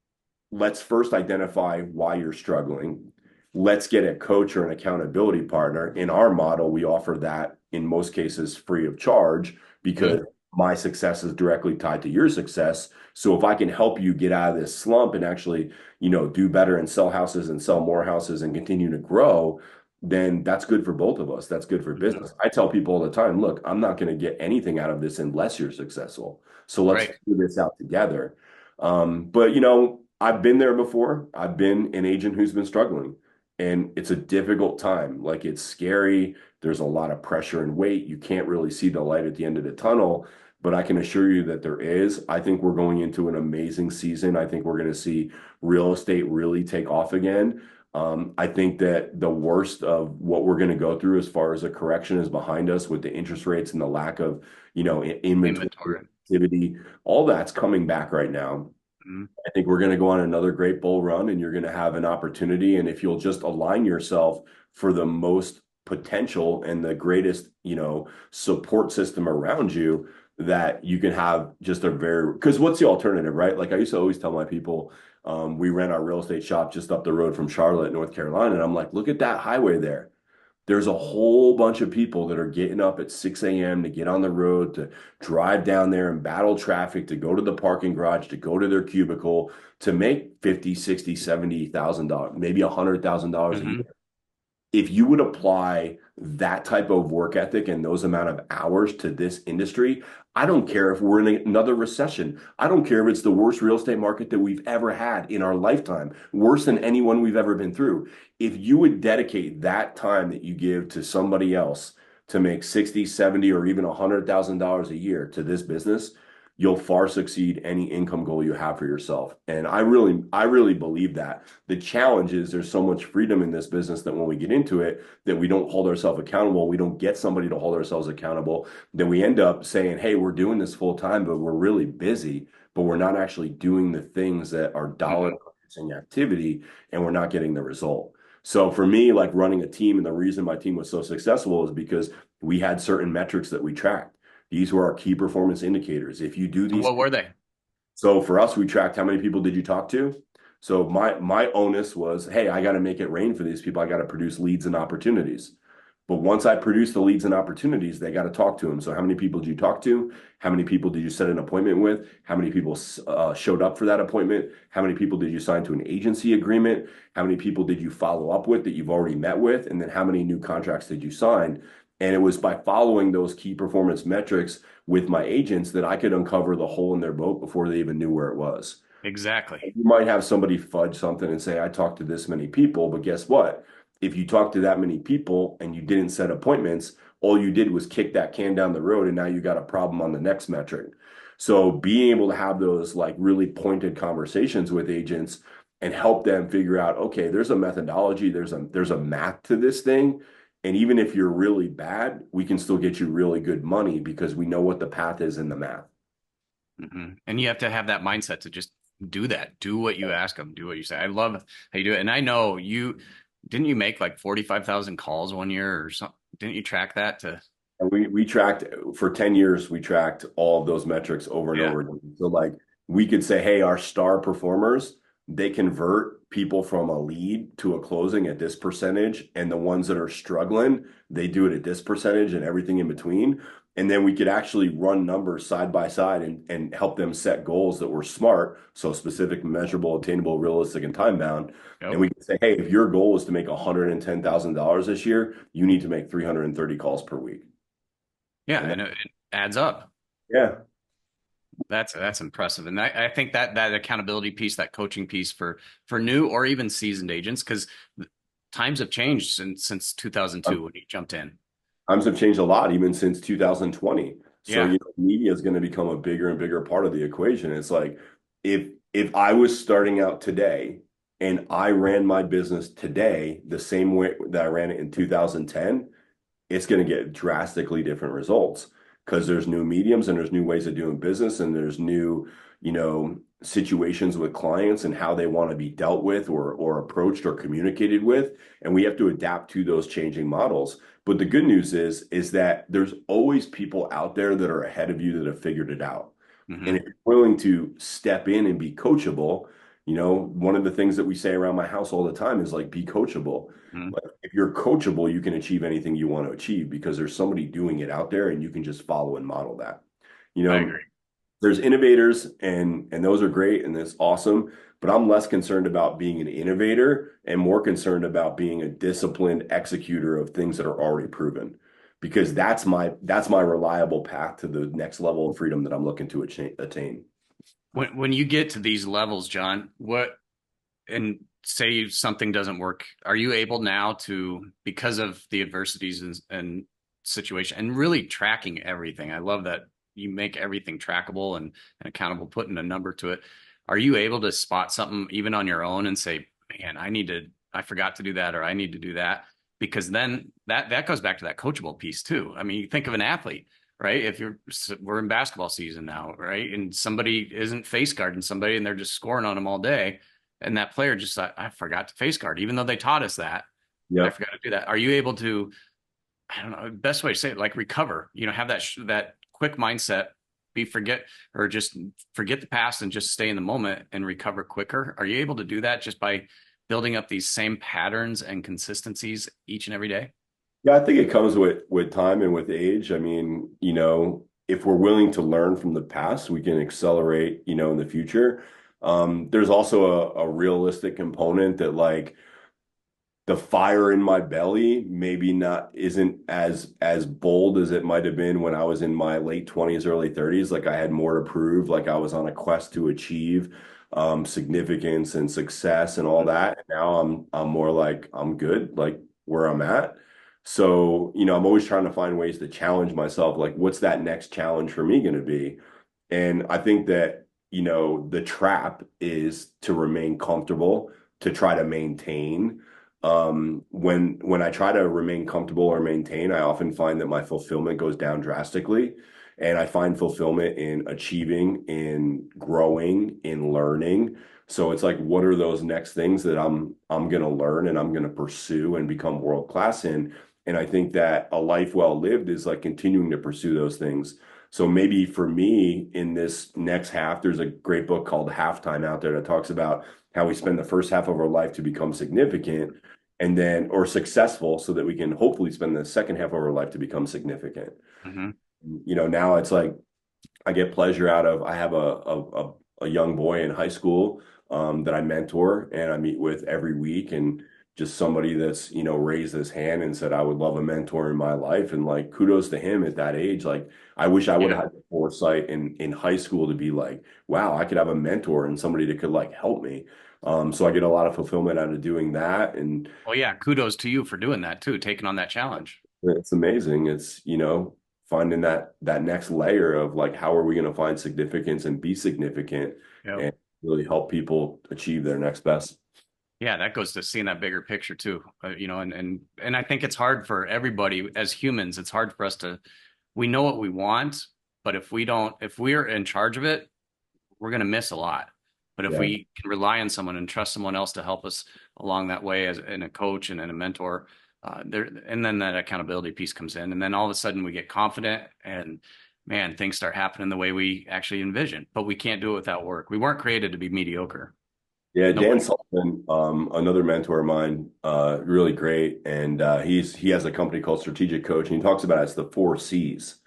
let's first identify why you're struggling. Let's get a coach or an accountability partner. In our model, we offer that in most cases free of charge because Hmm. my success is directly tied to your success. So if I can help you get out of this slump and actually, do better and sell houses and sell more houses and continue to grow, then that's good for both of us. That's good for Hmm. business. I tell people all the time, look, I'm not going to get anything out of this unless you're successful. So let's Right. figure this out together. But I've been there before. I've been an agent who's been struggling, and it's a difficult time. Like it's scary. There's a lot of pressure and weight. You can't really see the light at the end of the tunnel, but I can assure you that there is. I think we're going into an amazing season. I think we're going to see real estate really take off again. I think that the worst of what we're going to go through as far as a correction is behind us with the interest rates and the lack of, inventory Inventory. activity. All that's coming back right now. Hmm. I think we're going to go on another great bull run and you're going to have an opportunity. And if you'll just align yourself for the most potential and the greatest, support system around you, that you can have just a very, because what's the alternative, right? Like I used to always tell my people, we rent our real estate shop just up the road from Charlotte, North Carolina. And I'm like, look at that highway there. There's a whole bunch of people that are getting up at 6 a.m. to get on the road, to drive down there and battle traffic, to go to the parking garage, to go to their cubicle, to make 50, 60, $70,000, maybe $100,000 a year. Hmm. If you would apply that type of work ethic and those amount of hours to this industry, I don't care if we're in another recession. I don't care if it's the worst real estate market that we've ever had in our lifetime, worse than anyone we've ever been through. If you would dedicate that time that you give to somebody else to make 60, 70, or even $100,000 a year to this business, you'll far succeed any income goal you have for yourself. And I really believe that. The challenge is there's so much freedom in this business that when we get into it, that we don't hold ourselves accountable. We don't get somebody to hold ourselves accountable. Then we end up saying, hey, we're doing this full time, but we're really busy, but we're not actually doing the things that are dollar Hmm. producing activity, and we're not getting the result. So for me, like running a team, and the reason my team was so successful is because we had certain metrics that we tracked. These were our key performance indicators. If you do And these, what were they? so for us, we tracked how many people did you talk to. So my onus was, hey, I got to make it rain for these people. I got to produce leads and opportunities. But once I produce the leads and opportunities, they got to talk to them. So how many people did you talk to? How many people did you set an appointment with? How many people showed up for that appointment? How many people did you sign to an agency agreement? How many people did you follow up with that you've already met with? And then how many new contracts did you sign? And it was by following those key performance metrics with my agents that I could uncover the hole in their boat before they even knew where it was. Exactly. You might have somebody fudge something and say, I talked to this many people, but guess what? If you talk to that many people and you didn't set appointments, all you did was kick that can down the road and now you got a problem on the next metric. So being able to have those like really pointed conversations with agents and help them figure out, okay, there's a methodology, there's a math to this thing. And even if you're really bad, we can still get you really good money because we know what the path is in the math. And you have to have that mindset to just do that. Do what you ask them. Do what you say. I love how you do it. And I know you didn't you make like 45,000 calls one year or something? Didn't you track that to? And we tracked for 10 years, we tracked all of those metrics over and Yeah. over again. So like we could say, hey, our star performers, they convert people from a lead to a closing at this percentage. And the ones that are struggling, they do it at this percentage and everything in between. And then we could actually run numbers side by side and help them set goals that were smart. So specific, measurable, attainable, realistic, and time bound. And Yep. we can say, hey, if your goal is to make $110,000 this year, you need to make 330 calls per week. Yeah, And and it adds up. yeah, That's impressive. And I think that that accountability piece, that coaching piece for new or even seasoned agents, because times have changed since 2002 when you jumped in. times have changed a lot even since 2020. So, Yeah. media is going to become a bigger and bigger part of the equation. It's like if I was starting out today and I ran my business today the same way that I ran it in 2010, it's going to get drastically different results because there's new mediums and there's new ways of doing business and there's new, situations with clients and how they want to be dealt with or approached or communicated with. And we have to adapt to those changing models. But the good news is that there's always people out there that are ahead of you that have figured it out. And if Hmm. you're willing to step in and be coachable, one of the things that we say around my house all the time is like be coachable. Hmm. Like if you're coachable, you can achieve anything you want to achieve because there's somebody doing it out there and you can just follow and model that. You I know, agree. there's innovators and those are great and that's awesome, but I'm less concerned about being an innovator and more concerned about being a disciplined executor of things that are already proven because that's my reliable path to the next level of freedom that I'm looking to attain. When you get to these levels, John, what and say something doesn't work, are you able now to, because of the adversities and situation and really tracking everything? I love that you make everything trackable and accountable, putting a number to it. Are you able to spot something even on your own and say, man, I forgot to do that, or I need to do that? Because then that goes back to that coachable piece too. I mean, you think of an athlete, right? If we're in basketball season now, right? And somebody isn't face guarding somebody and they're just scoring on them all day and that player just thought, I forgot to face guard, even though they taught us that. I Yep. forgot to do that. Are you able to, I don't know, best way to say it, like recover, have that quick mindset, be forget or just forget the past and just stay in the moment and recover quicker? Are you able to do that just by building up these same patterns and consistencies each and every day? Yeah, I think it comes with time and with age. I mean, if we're willing to learn from the past, we can accelerate, in the future. There's also a realistic component that like the fire in my belly maybe not isn't as bold as it might have been when I was in my late 20s, early 30s. Like I had more to prove, like I was on a quest to achieve significance and success and all that. And now I'm more like I'm good, like where I'm at. So, I'm always trying to find ways to challenge myself. Like, what's that next challenge for me going to be? And I think that, the trap is to remain comfortable, to try to maintain. When I try to remain comfortable or maintain, I often find that my fulfillment goes down drastically. And I find fulfillment in achieving, in growing, in learning. So it's like, what are those next things that I'm gonna learn and I'm gonna pursue and become world class in? And I think that a life well lived is like continuing to pursue those things. So maybe for me in this next half, there's a great book called Halftime out there that talks about how we spend the first half of our life to become significant and then or successful so that we can hopefully spend the second half of our life to become significant. Hmm. Now it's like I get pleasure out of I have a young boy in high school that I mentor and I meet with every week and just somebody that's raised his hand and said I would love a mentor in my life and like kudos to him at that age. Like I wish I would have Yeah. had the foresight in high school to be like, wow, I could have a mentor and somebody that could like help me. So I get a lot of fulfillment out of doing that, and Well, yeah, kudos to you for doing that too, taking on that challenge. it's amazing. It's, finding that next layer of like how are we going to find significance and be significant Yep. and really help people achieve their next best. Yeah, that goes to seeing that bigger picture too. And I think it's hard for everybody as humans. It's hard for us to we know what we want, but if we're in charge of it, we're going to miss a lot. But if Yeah. we can rely on someone and trust someone else to help us along that way as in a coach and a mentor, and then that accountability piece comes in, and then all of a sudden we get confident, and man, things start happening the way we actually envision. But we can't do it without work. We weren't created to be mediocre. Yeah, Dan Nobody. Sullivan, another mentor of mine, really great. And he has a company called Strategic Coach, and he talks about it as the four C's.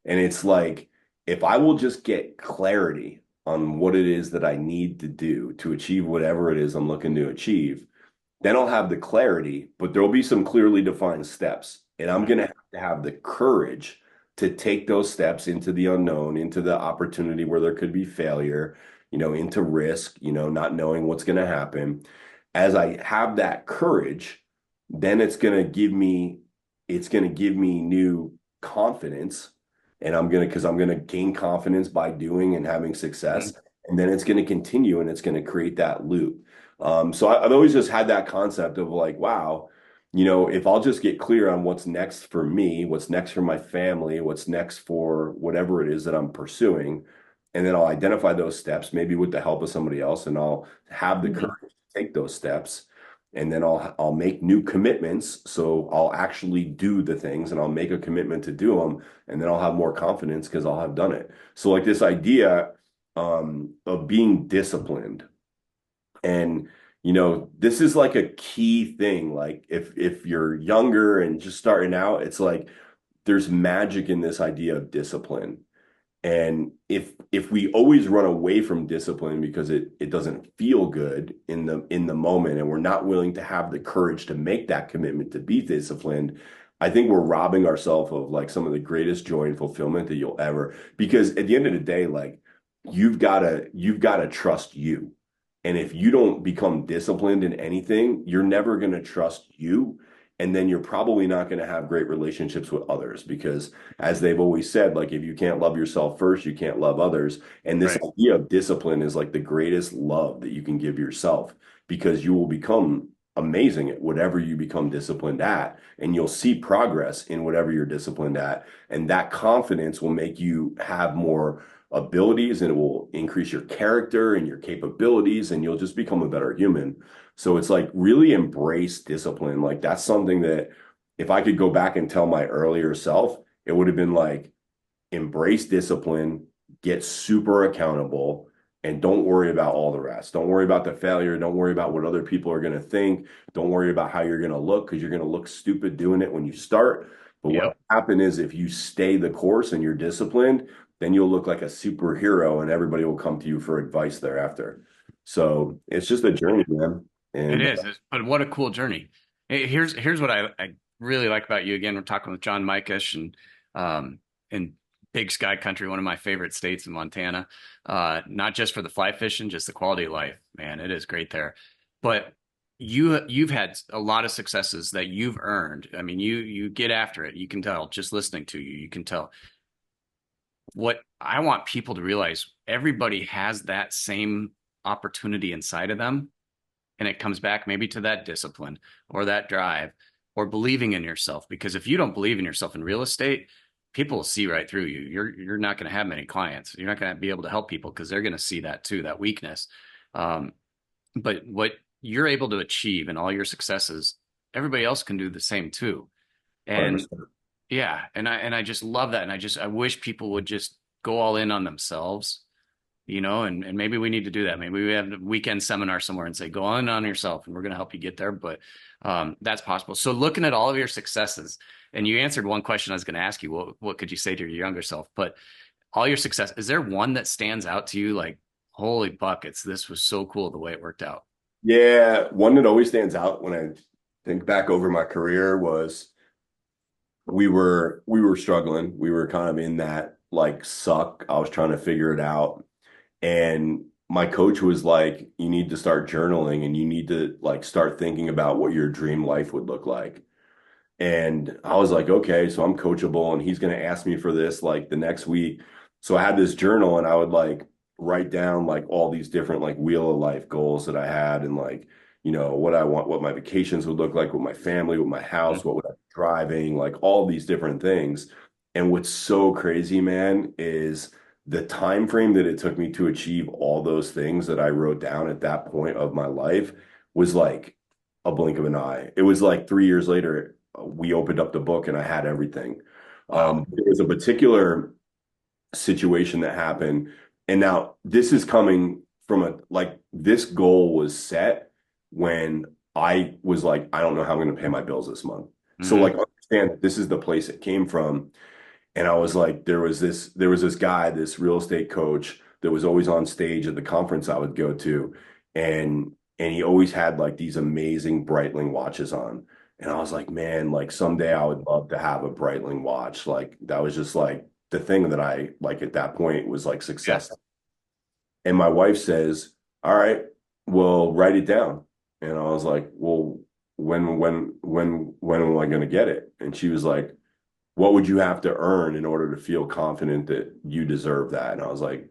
And it's like, if I will just get clarity on what it is that I need to do to achieve whatever it is I'm looking to achieve, then I'll have the clarity, but there'll be some clearly defined steps. And I'm going to have the courage to take those steps into the unknown, into the opportunity where there could be failure, into risk, not knowing what's going to happen. As I have that courage, then it's going to give me new confidence. And because I'm going to gain confidence by doing and having success. Mhm. And then it's going to continue and it's going to create that loop. So I've always just had that concept of like, wow, if I'll just get clear on what's next for me, what's next for my family, what's next for whatever it is that I'm pursuing, and then I'll identify those steps, maybe with the help of somebody else, and I'll have the Mhm. courage to take those steps, and then I'll make new commitments. So I'll actually do the things, and I'll make a commitment to do them, and then I'll have more confidence because I'll have done it. So like this idea of being disciplined and this is like a key thing. Like if you're younger and just starting out, it's like there's magic in this idea of discipline. And if we always run away from discipline because it doesn't feel good in the moment and we're not willing to have the courage to make that commitment to be disciplined, I think we're robbing ourselves of like some of the greatest joy and fulfillment that you'll ever because at the end of the day, like you've got to trust you. And if you don't become disciplined in anything, you're never going to trust you. And then you're probably not going to have great relationships with others because as they've always said, like if you can't love yourself first, you can't love others. And this Right. idea of discipline is like the greatest love that you can give yourself because you will become amazing at whatever you become disciplined at, and you'll see progress in whatever you're disciplined at. And that confidence will make you have more abilities and it will increase your character and your capabilities, and you'll just become a better human. So it's like really embrace discipline. Like that's something that if I could go back and tell my earlier self, it would have been like embrace discipline, get super accountable, and don't worry about all the rest. Don't worry about the failure. Don't worry about what other people are going to think. Don't worry about how you're going to look because you're going to look stupid doing it when you start. But what Yep. happen is if you stay the course and you're disciplined, then you'll look like a superhero and everybody will come to you for advice thereafter. So it's just a journey, man. It And is, but what a cool journey. Here's what I really like about you. Again, we're talking with John Mikesh and in Big Sky Country, one of my favorite states in Montana. Not just for the fly fishing, just the quality of life. Man, it is great there. But you've had a lot of successes that you've earned. I mean, you get after it. You can tell just listening to you. You can tell. what I want people to realize, everybody has that same opportunity inside of them. And it comes back maybe to that discipline or that drive or believing in yourself. Because if you don't believe in yourself in real estate, people will see right through you. You're not going to have many clients. You're not going to be able to help people because they're going to see that too, that weakness. Um, but what you're able to achieve and all your successes, everybody else can do the same too. And 100%. yeah, and I just love that. And I wish people would just go all in on themselves, and maybe we need to do that. Maybe we have a weekend seminar somewhere and say, go on yourself and we're going to help you get there. But that's possible. So looking at all of your successes, and you answered one question I was going to ask you, what could you say to your younger self? But all your success, is there one that stands out to you like, holy buckets, this was so cool the way it worked out? Yeah, one that always stands out when I think back over my career was we were struggling. We were kind of in that like suck. I was trying to figure it out. And my coach was like, you need to start journaling and you need to like start thinking about what your dream life would look like. And I was like, okay, so I'm coachable and he's going to ask me for this like the next week. So I had this journal and I would like write down like all these different like wheel of life goals that I had and like, what I want, what my vacations would look like with my family, with my house, what would I be driving, like all these different things. And what's so crazy, man, is the time frame that it took me to achieve all those things that I wrote down at that point of my life was like a blink of an eye. It was like 3 years later, we opened up the book and I had everything. Wow. There was a particular situation that happened. And now this is coming from this goal was set when I was like, I don't know how I'm going to pay my bills this month. So like Hmm. understand that this is the place it came from. And I was like, there was this guy, this real estate coach that was always on stage at the conference I would go to. And he always had like these amazing Breitling watches on. And I was like, man, like someday I would love to have a Breitling watch. Like that was just like the thing that I like at that point was like Yeah. success. And my wife says, all right, well, write it down. And I was like, well, when am I going to get it? And she was like, what would you have to earn in order to feel confident that you deserve that? And I was like,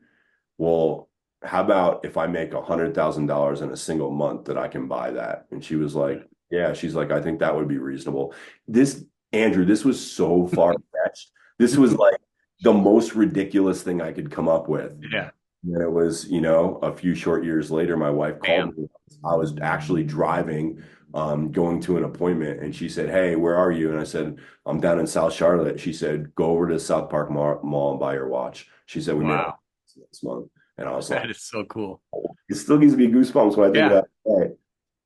well, how about if I make $100,000 in a single month that I can buy that? And she was like, yeah, she's like, I think that would be reasonable. This, Andrew, this was so far-fetched. This was like the most ridiculous thing I could come up with. Yeah. And it was, a few short years later, my wife called Bam. me. I was actually driving, going to an appointment, and she said, "Hey, where are you?" And I said, "I'm down in South Charlotte." She said, "Go over to South Park Mall and buy your watch." She said, "We made Wow. a this month," and I was like, That is so cool. it still gives me goosebumps when I think Yeah. about it.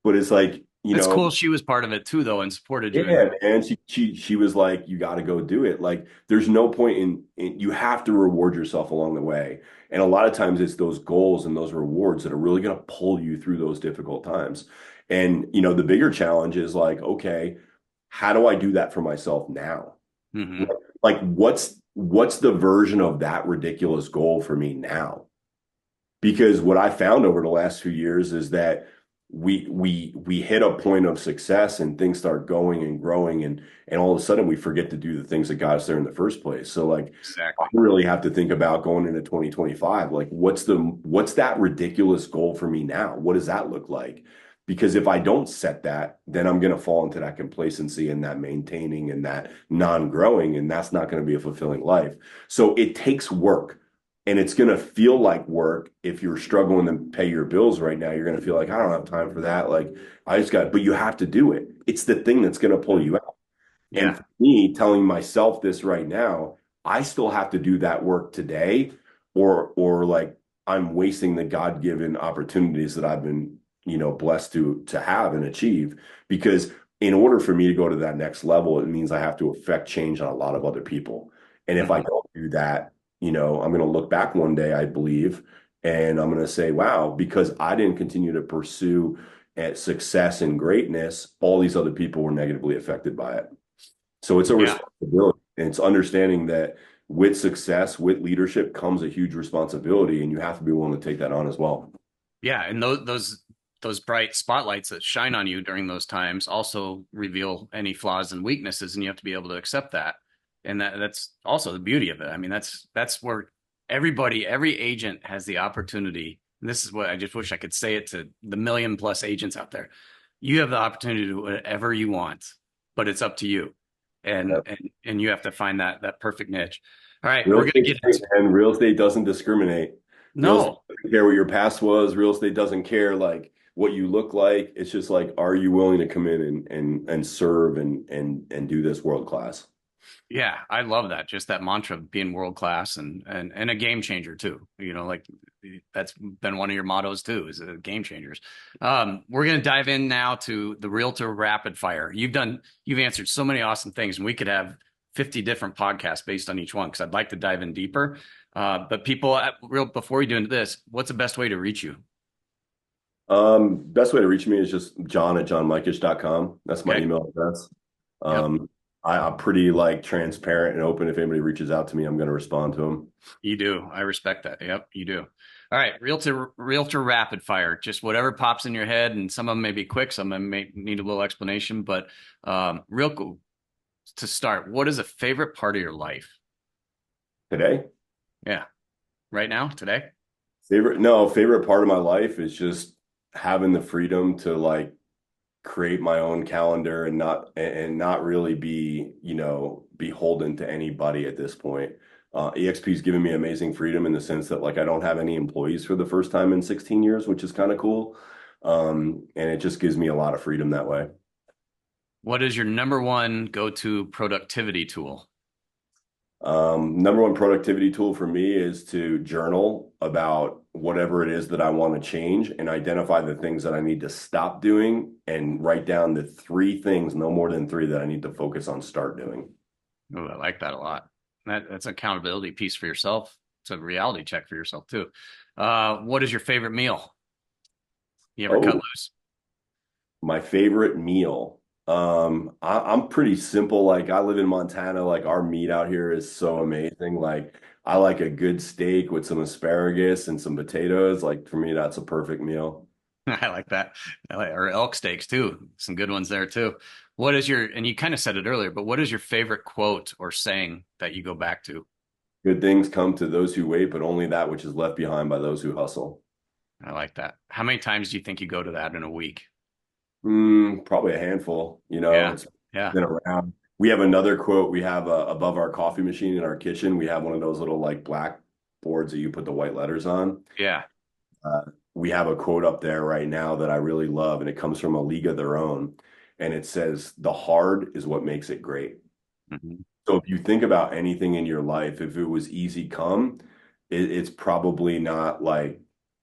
But it's like, It's cool she was part of it too, though, and supported you in yeah, that. man. She was like, you got to go do it. Like, there's no point in you have to reward yourself along the way. And a lot of times it's those goals and those rewards that are really going to pull you through those difficult times. And the bigger challenge is like, okay, how do I do that for myself now? Hmm. Like, what's the version of that ridiculous goal for me now? Because what I found over the last few years is that we hit a point of success and things start going and growing and all of a sudden we forget to do the things that got us there in the first place. So like I Exactly. really have to think about going into 2025, like what's that ridiculous goal for me now? What does that look like? Because if I don't set that, then I'm going to fall into that complacency and that maintaining and that non-growing, and that's not going to be a fulfilling life. So it takes work. And it's going to feel like work if you're struggling to pay your bills right now. You're going to feel like, I don't have time for that. Like, but you have to do it. It's the thing that's going to pull you out. And Yeah. for me, telling myself this right now, I still have to do that work today, or like I'm wasting the God-given opportunities that I've been, blessed to have and achieve. Because in order for me to go to that next level, it means I have to affect change on a lot of other people. And if I Hmm. don't do that, I'm going to look back one day, I believe, and I'm going to say, wow, because I didn't continue to pursue success and greatness, all these other people were negatively affected by it. So it's a Yeah. responsibility, and it's understanding that with success, with leadership comes a huge responsibility, and you have to be willing to take that on as well. Yeah. And those bright spotlights that shine on you during those times also reveal any flaws and weaknesses, and you have to be able to accept that. And that's also the beauty of it. I mean, that's where everybody, every agent has the opportunity. And this is what I just wish I could say it to the million plus agents out there. You have the opportunity to do whatever you want, but it's up to you. Yeah. And you have to find that perfect niche. All right, Real we're gonna estate's get great, into and real estate doesn't discriminate. Real estate no. doesn't care what your past was. Real estate doesn't care like what you look like. It's just like, are you willing to come in and serve and do this world class? Yeah, I love that. Just that mantra of being world class and a game changer too. Like that's been one of your mottos too, is game changers. We're gonna dive in now to the Realtor Rapid Fire. You've answered so many awesome things, and we could have 50 different podcasts based on each one because I'd like to dive in deeper. But people, real before we do into this, what's the best way to reach you? Best way to reach me is just john@johnmikesh.com. That's my Okay. email address. Yep. Um, I'm pretty like transparent and open. If anybody reaches out to me, I'm going to respond to them. You do. I respect that. Yep, you do. All right, realtor rapid fire. Just whatever pops in your head, and some of them may be quick, some of them may need a little explanation. But real cool to start. What is a favorite part of your life? Today, Yeah, right now, today. favorite part of my life is just having the freedom to like create my own calendar and not really be, beholden to anybody at this point. EXP has given me amazing freedom in the sense that like I don't have any employees for the first time in 16 years, which is kind of cool. And it just gives me a lot of freedom that way. What is your number one go-to productivity tool? Number one productivity tool for me is to journal about whatever it is that I want to change and identify the things that I need to stop doing and write down the three things, no more than three, that I need to focus on start doing. Oh, I like that a lot. That's an accountability piece for yourself. It's a reality check for yourself too. What is your favorite meal? You ever cut Oh, loose? my favorite meal. I'm pretty simple. Like I live in Montana. Like our meat out here is so amazing. Like I like a good steak with some asparagus and some potatoes. Like for me, that's a perfect meal. I like that. Or elk steaks too. Some good ones there too. And you kind of said it earlier, but what is your favorite quote or saying that you go back to? Good things come to those who wait, but only that which is left behind by those who hustle. I like that. How many times do you think you go to that in a week? Probably a handful. Yeah. It's Yeah. been around. We have another quote. We have above our coffee machine in our kitchen. We have one of those little like black boards that you put the white letters on. Yeah. Uh, we have a quote up there right now that I really love, and it comes from A League of Their Own. And it says, "The hard is what makes it great." Mhm. So if you think about anything in your life, if it was easy come, it's probably not like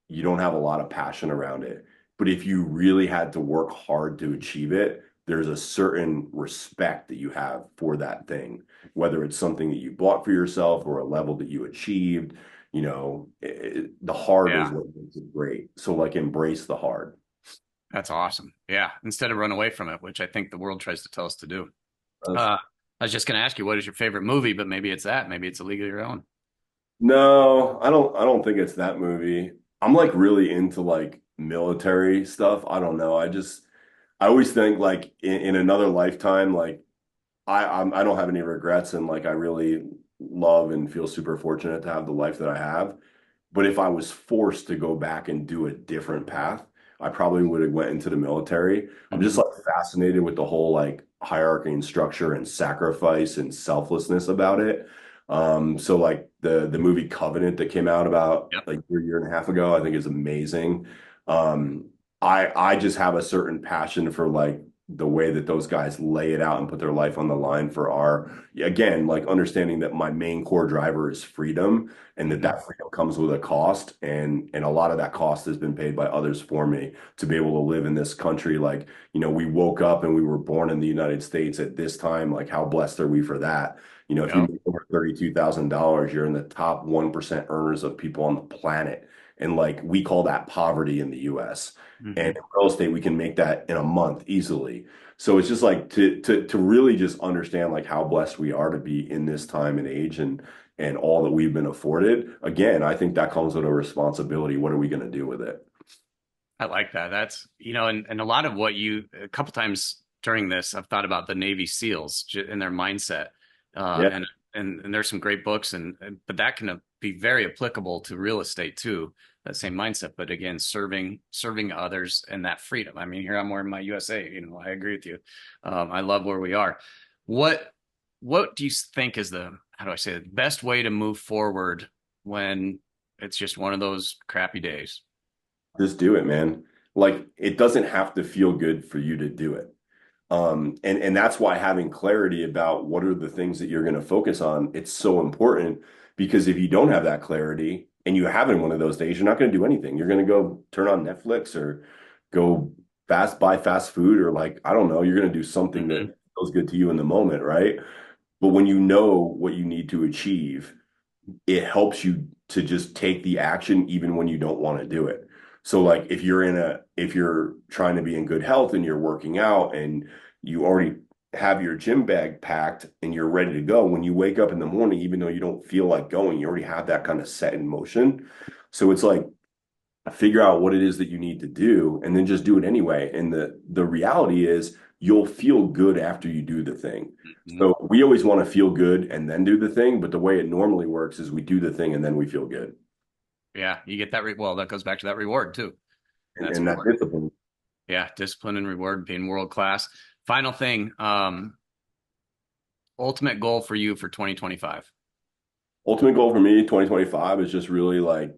you don't have a lot of passion around it. But if you really had to work hard to achieve it, there's a certain respect that you have for that thing, whether it's something that you bought for yourself or a level that you achieved. The hard is Yeah. what makes it great. So like embrace the hard. That's awesome. Yeah. Instead of run away from it, which I think the world tries to tell us to do. That's- Uh, I was just going to ask you, what is your favorite movie? But maybe it's that. Maybe it's A League of Your Own. No, I don't think it's that movie. I'm like really into like military stuff. I don't know. I always think like in another lifetime, like I don't have any regrets and like I really love and feel super fortunate to have the life that I have. But if I was forced to go back and do a different path, I probably would have went into the military. I'm just Hmm. like fascinated with the whole like hierarchy and structure and sacrifice and selflessness about it. So like the movie Covenant that came out about Yep. like a year and a half ago, I think is amazing. Um, I just have a certain passion for like the way that those guys lay it out and put their life on the line for our, again, like understanding that my main core driver is freedom and that Hmm. that freedom comes with a cost, and a lot of that cost has been paid by others for me to be able to live in this country. Like, we woke up and we were born in the United States at this time. Like, how blessed are we for that? If you Yep. make over $32,000, you're in the top 1% earners of people on the planet. And like we call that poverty in the US. And Hmm. in real estate, we can make that in a month easily. So it's just like to really just understand like how blessed we are to be in this time and age and all that we've been afforded. Again, I think that comes with a responsibility. What are we going to do with it? I like that. And a lot of a couple times during this, I've thought about the Navy SEALs and their mindset. uh, Yeah, and and there's some great books, but that can be very applicable to real estate too. That same mindset, but again, serving others and that freedom. I mean, here I'm wearing my USA. I agree with you. I love where we are. What what do you think is the how do I say it, best way to move forward when it's just one of those crappy days? just do it, man. Like it doesn't have to feel good for you to do it. And that's why having clarity about what are the things that you're going to focus on, it's so important because if you don't have that clarity and you having one of those days, you're not going to do anything. You're going to go turn on Netflix or go buy fast food or like, I don't know, you're going to do something Hmm. that feels good to you in the moment, right? But when you know what you need to achieve, it helps you to just take the action even when you don't want to do it. So like if you're trying to be in good health and you're working out and you already have your gym bag packed and you're ready to go, when you wake up in the morning, even though you don't feel like going, you already have that kind of set in motion. So it's like figure out what it is that you need to do and then just do it anyway. And the reality is you'll feel good after you do the thing. Hmm. So we always want to feel good and then do the thing, but the way it normally works is we do the thing and then we feel good. Yeah, you get that. Well, that goes back to that reward too. That's And that important. discipline. Yeah, discipline and reward being world class. Final thing, ultimate goal for you for 2025. Ultimate goal for me, 2025, is just really like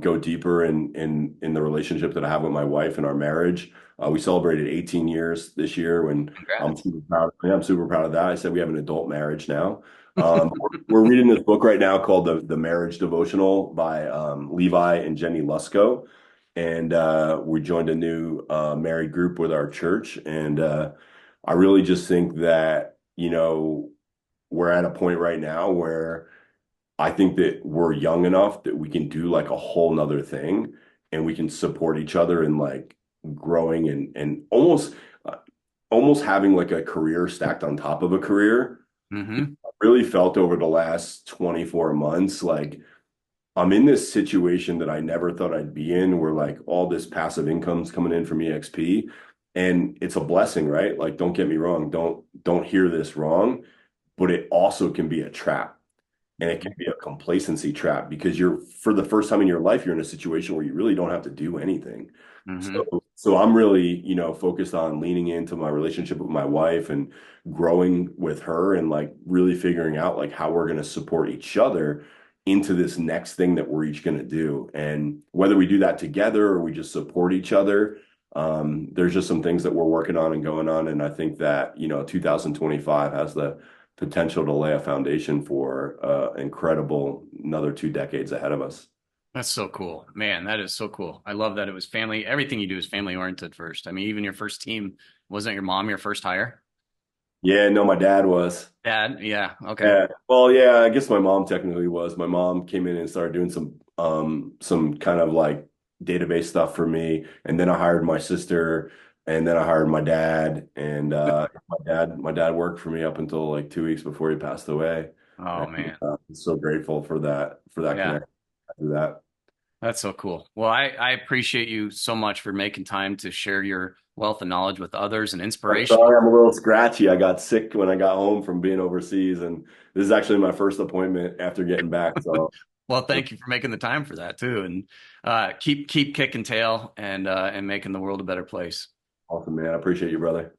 go deeper in the relationship that I have with my wife and our marriage. We celebrated 18 years this year when I'm Congrats. super proud. Yeah, I'm super proud of that. I said we have an adult marriage now. We're reading this book right now called the Marriage Devotional by Levi and Jenny Lusko, and we joined a new married group with our church, and I really just think that we're at a point right now where I think that we're young enough that we can do like a whole nother thing and we can support each other in like growing and uh, almost having like a career stacked on top of a career. Hmm. I really felt over the last 24 months like I'm in this situation that I never thought I'd be in where like all this passive income's coming in from eXp and it's a blessing, right? Like don't get me wrong, don't hear this wrong, but it also can be a trap and it can be a complacency trap because you're for the first time in your life you're in a situation where you really don't have to do anything. Hmm. So I'm really focused on leaning into my relationship with my wife and growing with her and like really figuring out like how we're going to support each other into this next thing that we're each going to do, and whether we do that together or we just support each other. There's just some things that we're working on and going on, and I think that 2025 has the potential to lay a foundation for incredible another 2 decades ahead of us. That's so cool, man. That is so cool. I love that it was family. Everything you do is family oriented first. I mean, even your first team, wasn't your mom your first hire? Yeah, no, my dad was. Dad? Yeah. Okay. Yeah. Well, yeah, I guess my mom technically was. My mom came in and started doing some kind of like database stuff for me. And then I hired my sister and then I hired my dad. And my dad worked for me up until like 2 weeks before he passed away. Oh And man. I'm so grateful for that Yeah. connection through that. That's so cool. Well, I appreciate you so much for making time to share your wealth of knowledge with others and I'm inspiration. sorry, I'm a little scratchy. I got sick when I got home from being overseas, and this is actually my first appointment after getting back. So Well, thank you for making the time for that too, and keep kicking tail and making the world a better place. awesome, man. I appreciate you, brother.